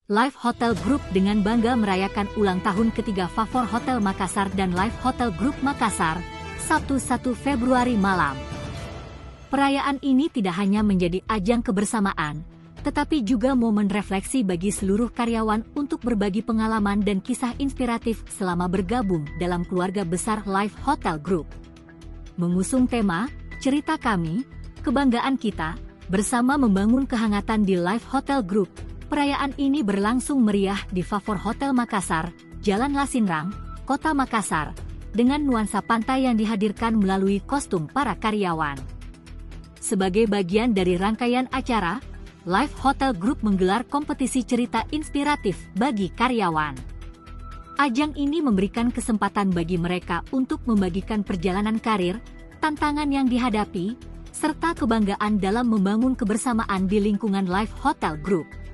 Live Hotel Group dengan bangga merayakan ulang tahun ketiga Favor Hotel Makassar dan Live Hotel Group Makassar, Sabtu 1 Februari malam. Perayaan ini tidak hanya menjadi ajang kebersamaan, tetapi juga momen refleksi bagi seluruh karyawan untuk berbagi pengalaman dan kisah inspiratif selama bergabung dalam keluarga besar Live Hotel Group. Mengusung tema, Cerita Kami, Kebanggaan Kita, bersama membangun kehangatan di Live Hotel Group, perayaan ini berlangsung meriah di Favor Hotel Makassar, Jalan Lasinrang, Kota Makassar, dengan nuansa pantai yang dihadirkan melalui kostum para karyawan. Sebagai bagian dari rangkaian acara, Live Hotel Group menggelar kompetisi cerita inspiratif bagi karyawan. Ajang ini memberikan kesempatan bagi mereka untuk membagikan perjalanan karir, tantangan yang dihadapi, serta kebanggaan dalam membangun kebersamaan di lingkungan Live Hotel Group.